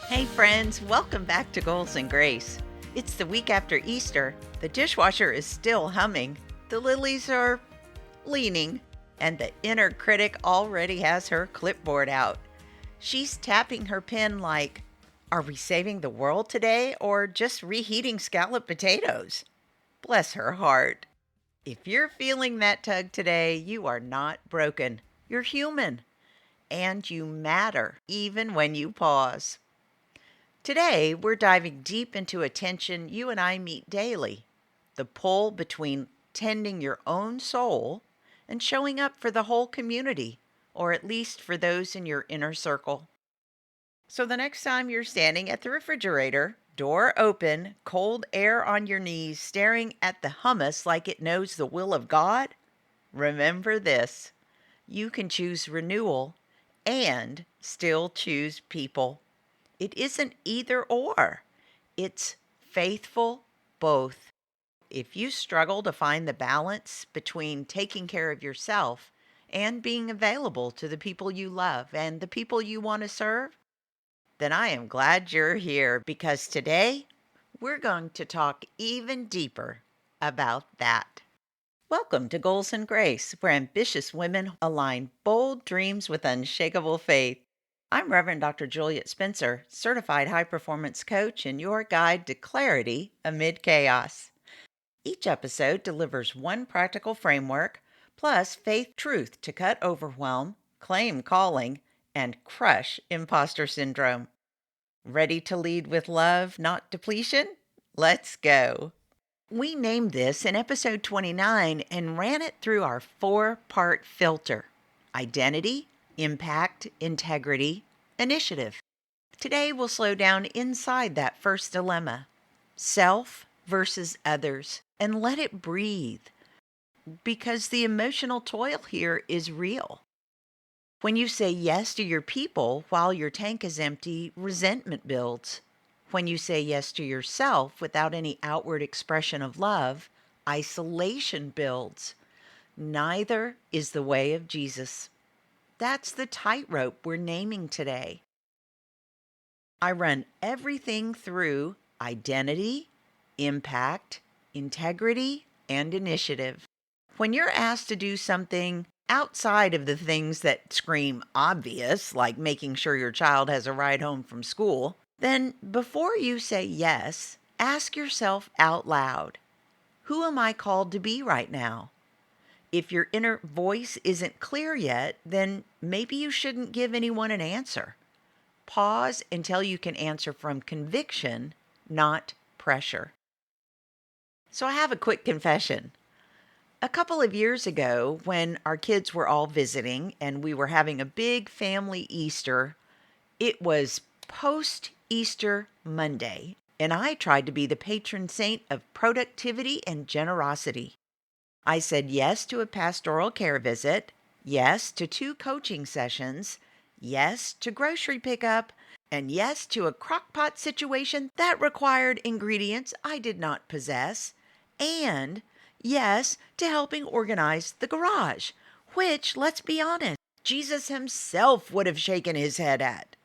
Hey friends, welcome back to Goals and Grace. It's the week after Easter. The dishwasher is still humming, the lilies are leaning, and the inner critic already has her clipboard out. She's tapping her pen like, are we saving the world today or just reheating scalloped potatoes? Bless her heart. If you're feeling that tug today, you are not broken. You're human, and you matter even when you pause. Today, we're diving deep into a tension you and I meet daily, the pull between tending your own soul and showing up for the whole community, or at least for those in your inner circle. So the next time you're standing at the refrigerator, door open, cold air on your knees, staring at the hummus like it knows the will of God, remember this: you can choose renewal and still choose people. It isn't either or. It's faithful both. If you struggle to find the balance between taking care of yourself and being available to the people you love and the people you want to serve, then I am glad you're here because today we're going to talk even deeper about that. Welcome to Goals and Grace, where ambitious women align bold dreams with unshakable faith. I'm Reverend Dr. Juliet Spencer, certified high performance coach and your guide to clarity amid chaos. Each episode delivers one practical framework plus faith truth to cut overwhelm, claim calling, and crush imposter syndrome. Ready to lead with love, not depletion? Let's go. We named this in episode 29 and ran it through our 4-part filter: identity, impact, integrity, initiative. Today we'll slow down inside that first dilemma, self versus others, and let it breathe because the emotional toil here is real. When you say yes to your people while your tank is empty, resentment builds. When you say yes to yourself without any outward expression of love, isolation builds. Neither is the way of Jesus. That's the tightrope we're naming today. I run everything through identity, impact, integrity, and initiative. When you're asked to do something outside of the things that scream obvious, like making sure your child has a ride home from school, then before you say yes, ask yourself out loud, who am I called to be right now? If your inner voice isn't clear yet, then maybe you shouldn't give anyone an answer. Pause until you can answer from conviction, not pressure. So I have a quick confession. A couple of years ago, when our kids were all visiting and we were having a big family Easter, it was post-Easter Monday, and I tried to be the patron saint of productivity and generosity. I said yes to a pastoral care visit, yes to 2 coaching sessions, yes to grocery pickup, and yes to a crock-pot situation that required ingredients I did not possess, and yes to helping organize the garage, which, let's be honest, Jesus himself would have shaken his head at.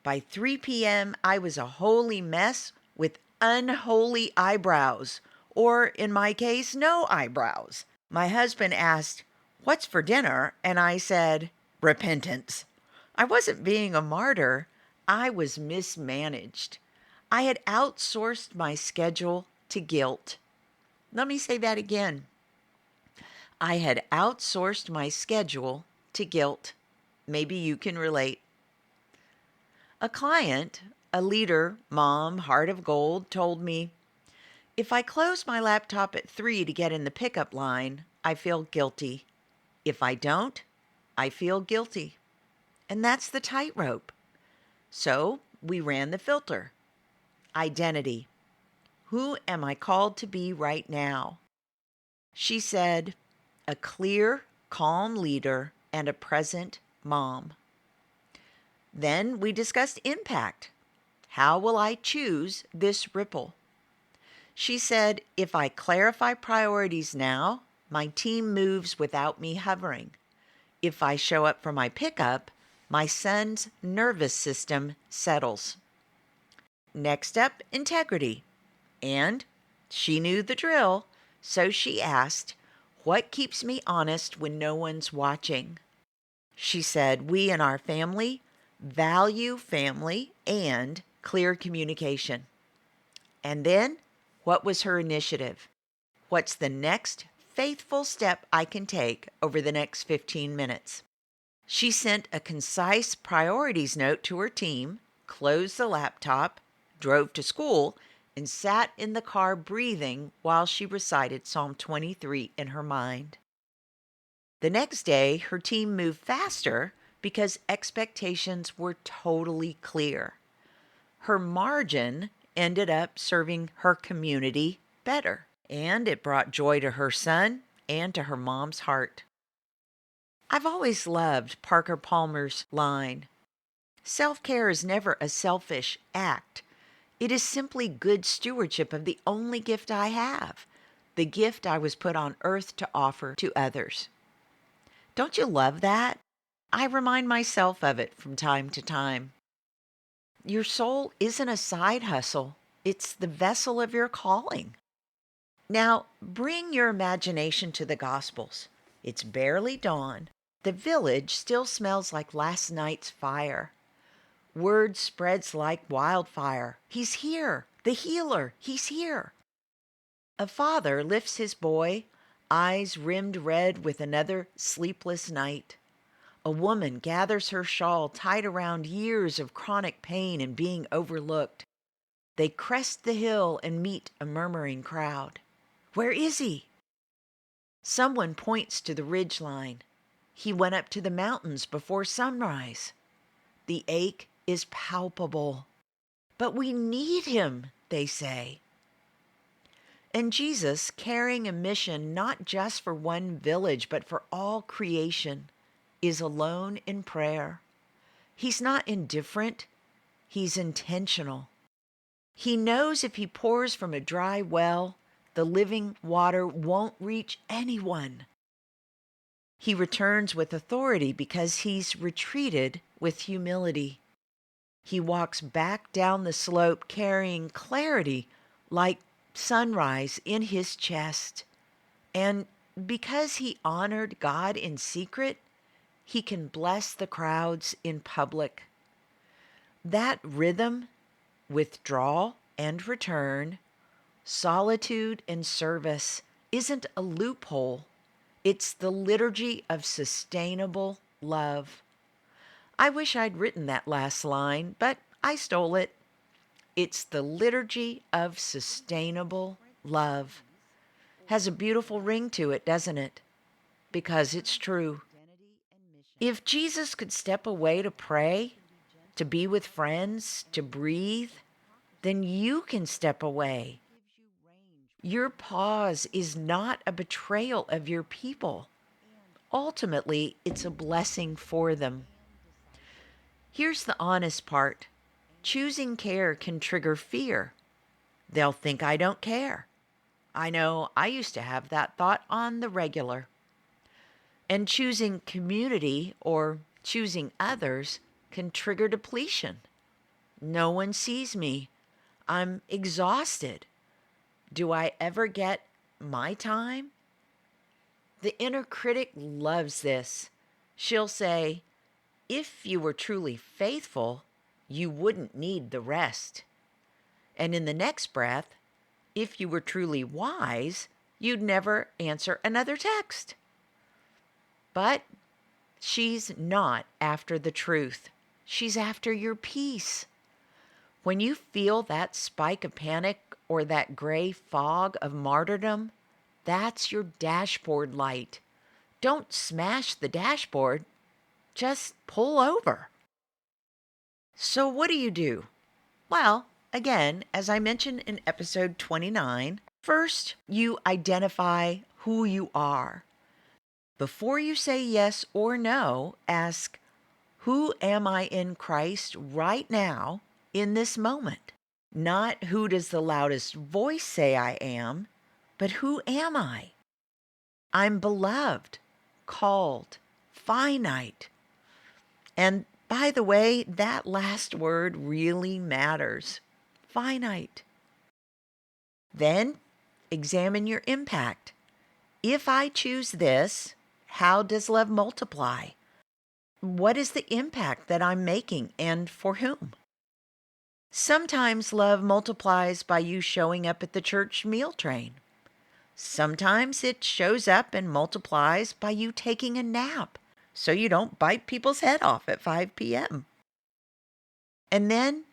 By 3 p.m., I was a holy mess with unholy eyebrows, or in my case, no eyebrows. My husband asked, "What's for dinner?" And I said, "Repentance." I wasn't being a martyr. I was mismanaged. I had outsourced my schedule to guilt. Let me say that again. I had outsourced my schedule to guilt. Maybe you can relate. A client, a leader, mom, heart of gold, told me, if I close my laptop at 3 to get in the pickup line, I feel guilty. If I don't, I feel guilty. And that's the tightrope. So we ran the filter. Identity. Who am I called to be right now? She said, a clear, calm leader and a present mom. Then we discussed impact. How will I choose this ripple? She said, if I clarify priorities now, my team moves without me hovering. If I show up for my pickup, my son's nervous system settles. Next up, integrity. And she knew the drill, so she asked, "What keeps me honest when no one's watching?" She said, "We in our family value family and clear communication." And then, what was her initiative? What's the next faithful step I can take over the next 15 minutes? She sent a concise priorities note to her team, closed the laptop, drove to school, and sat in the car breathing while she recited Psalm 23 in her mind. The next day, her team moved faster because expectations were totally clear. Her margin ended up serving her community better, and it brought joy to her son and to her mom's heart. I've always loved Parker Palmer's line, "Self-care is never a selfish act. It is simply good stewardship of the only gift I have, the gift I was put on earth to offer to others." Don't you love that? I remind myself of it from time to time. Your soul isn't a side hustle. It's the vessel of your calling. Now, bring your imagination to the Gospels. It's barely dawn. The village still smells like last night's fire. Word spreads like wildfire. He's here. The healer. He's here. A father lifts his boy, eyes rimmed red with another sleepless night. A woman gathers her shawl tied around years of chronic pain and being overlooked. They crest the hill and meet a murmuring crowd. Where is he? Someone points to the ridge line. He went up to the mountains before sunrise. The ache is palpable. But we need him, they say. And Jesus, carrying a mission not just for one village, but for all creation, is alone in prayer. He's not indifferent. He's intentional. He knows if he pours from a dry well, the living water won't reach anyone. He returns with authority because he's retreated with humility. He walks back down the slope carrying clarity like sunrise in his chest. And because he honored God in secret, he can bless the crowds in public. That rhythm, withdrawal and return, solitude and service, isn't a loophole. It's the liturgy of sustainable love. I wish I'd written that last line, but I stole it. It's the liturgy of sustainable love. Has a beautiful ring to it, doesn't it? Because it's true. If Jesus could step away to pray, to be with friends, to breathe, then you can step away. Your pause is not a betrayal of your people. Ultimately, it's a blessing for them. Here's the honest part. Choosing care can trigger fear. They'll think I don't care. I know I used to have that thought on the regular. And choosing community or choosing others can trigger depletion. No one sees me. I'm exhausted. Do I ever get my time? The inner critic loves this. She'll say, if you were truly faithful, you wouldn't need the rest. And in the next breath, if you were truly wise, you'd never answer another text. But she's not after the truth. She's after your peace. When you feel that spike of panic or that gray fog of martyrdom, that's your dashboard light. Don't smash the dashboard. Just pull over. So what do? Well, again, as I mentioned in episode 29, first you identify who you are. Before you say yes or no, ask, who am I in Christ right now in this moment? Not who does the loudest voice say I am, but who am I? I'm beloved, called, finite. And by the way, that last word really matters. finite. Then examine your impact. If I choose this, how does love multiply? What is the impact that I'm making and for whom? Sometimes love multiplies by you showing up at the church meal train. Sometimes it shows up and multiplies by you taking a nap so you don't bite people's head off at 5 p.m. And then,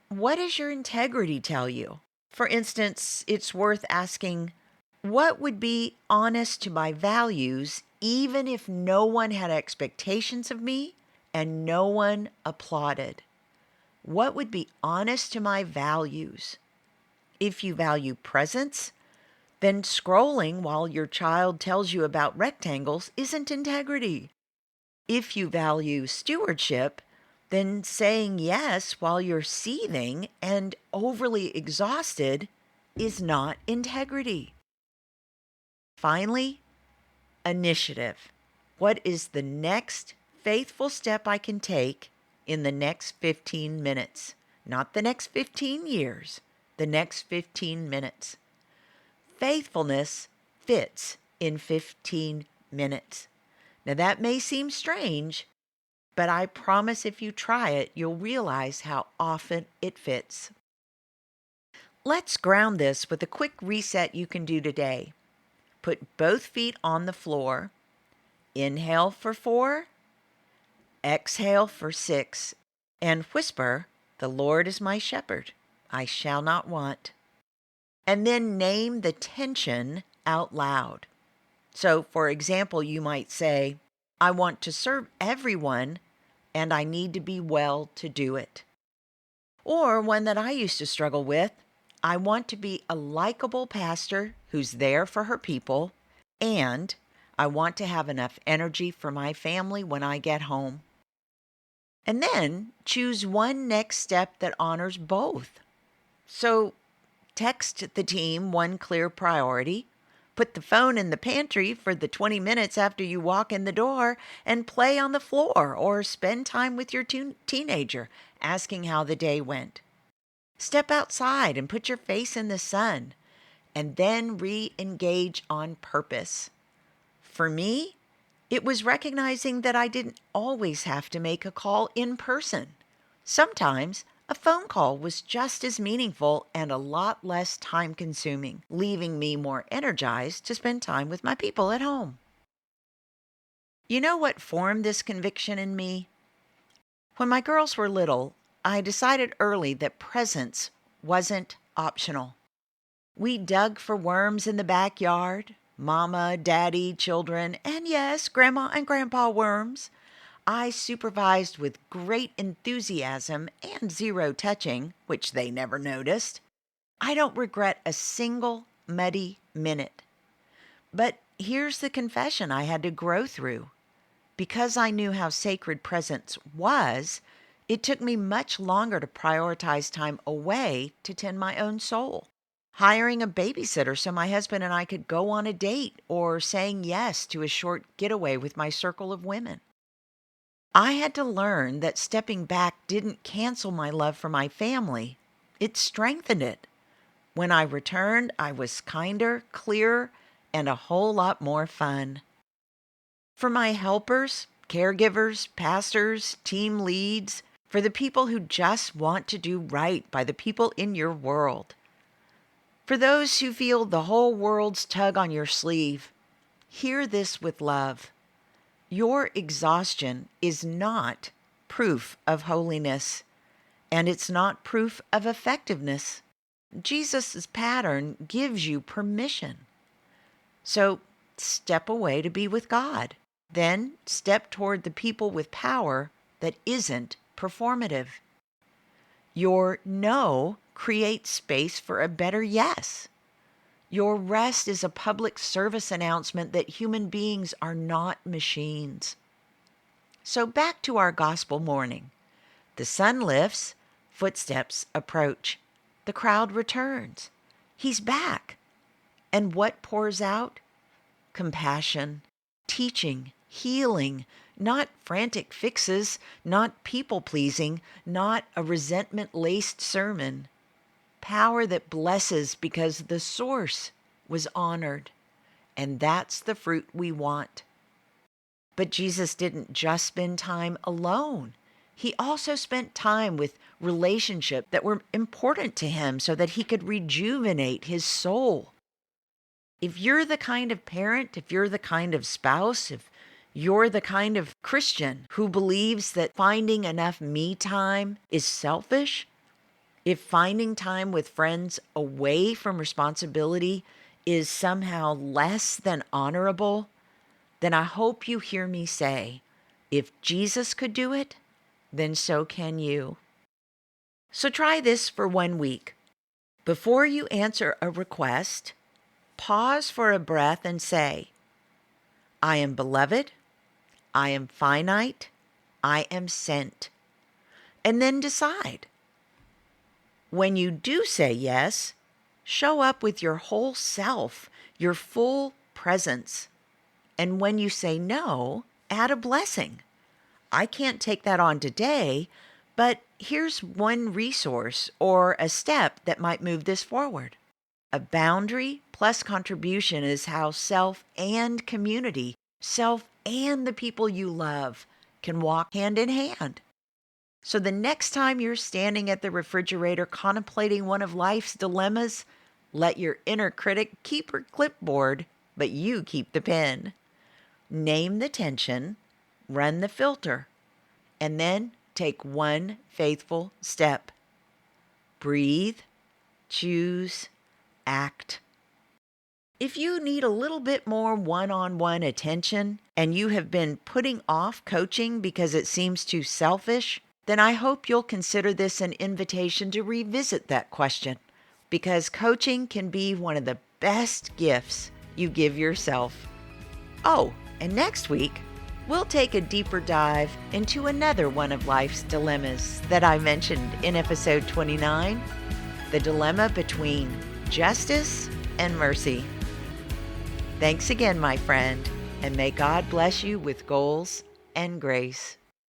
what does your integrity tell you? For instance, it's worth asking, what would be honest to my values even if no one had expectations of me and no one applauded? What would be honest to my values? If you value presence, then scrolling while your child tells you about rectangles isn't integrity. If you value stewardship, then saying yes while you're seething and overly exhausted is not integrity. Finally, initiative. What is the next faithful step I can take in the next 15 minutes? Not the next 15 years, the next 15 minutes. Faithfulness fits in 15 minutes. Now that may seem strange, but I promise if you try it, you'll realize how often it fits. Let's ground this with a quick reset you can do today. Put both feet on the floor. Inhale for 4, exhale for 6, and whisper, "The Lord is my shepherd. I shall not want." And then name the tension out loud. So, for example, you might say, "I want to serve everyone, and I need to be well to do it." Or one that I used to struggle with, "I want to be a likable pastor who's there for her people, and I want to have enough energy for my family when I get home." And then choose one next step that honors both. So text the team one clear priority, put the phone in the pantry for the 20 minutes after you walk in the door, and play on the floor or spend time with your teenager asking how the day went. Step outside and put your face in the sun, and then re-engage on purpose. For me, it was recognizing that I didn't always have to make a call in person. Sometimes a phone call was just as meaningful and a lot less time-consuming, leaving me more energized to spend time with my people at home. You know what formed this conviction in me? When my girls were little, I decided early that presence wasn't optional. We dug for worms in the backyard, mama, daddy, children, and yes, grandma and grandpa worms. I supervised with great enthusiasm and zero touching, which they never noticed. I don't regret a single muddy minute. But here's the confession I had to grow through. Because I knew how sacred presence was, it took me much longer to prioritize time away to tend my own soul. Hiring a babysitter so my husband and I could go on a date, or saying yes to a short getaway with my circle of women. I had to learn that stepping back didn't cancel my love for my family. It strengthened it. When I returned, I was kinder, clearer, and a whole lot more fun. For my helpers, caregivers, pastors, team leads, for the people who just want to do right by the people in your world. For those who feel the whole world's tug on your sleeve, hear this with love. Your exhaustion is not proof of holiness, and it's not proof of effectiveness. Jesus' pattern gives you permission. So step away to be with God. Then step toward the people with power that isn't performative. Your no creates space for a better yes. Your rest is a public service announcement that human beings are not machines. So back to our gospel morning. The sun lifts, footsteps approach. The crowd returns. He's back. And what pours out? Compassion, teaching, healing, not frantic fixes, not people-pleasing, not a resentment-laced sermon. power that blesses because the source was honored. And that's the fruit we want. But Jesus didn't just spend time alone. He also spent time with relationships that were important to him so that he could rejuvenate his soul. If you're the kind of parent, if you're the kind of spouse, if you're the kind of Christian who believes that finding enough me time is selfish, if finding time with friends away from responsibility is somehow less than honorable, then I hope you hear me say, if Jesus could do it, then so can you. So try this for 1 week. Before you answer a request, pause for a breath and say, I am beloved, I am finite, I am sent. And then decide. When you do say yes, show up with your whole self, your full presence. And when you say no, add a blessing. I can't take that on today, but here's one resource or a step that might move this forward. A boundary plus contribution is how self and community, self and the people you love, can walk hand in hand. So the next time you're standing at the refrigerator contemplating one of life's dilemmas, let your inner critic keep her clipboard, but you keep the pen. Name the tension, run the filter, and then take one faithful step. Breathe, choose, act. If you need a little bit more one-on-one attention and you have been putting off coaching because it seems too selfish, then I hope you'll consider this an invitation to revisit that question, because coaching can be one of the best gifts you give yourself. Oh, and next week, we'll take a deeper dive into another one of life's dilemmas that I mentioned in episode 29, the dilemma between justice and mercy. Thanks again, my friend, and may God bless you with goals and grace.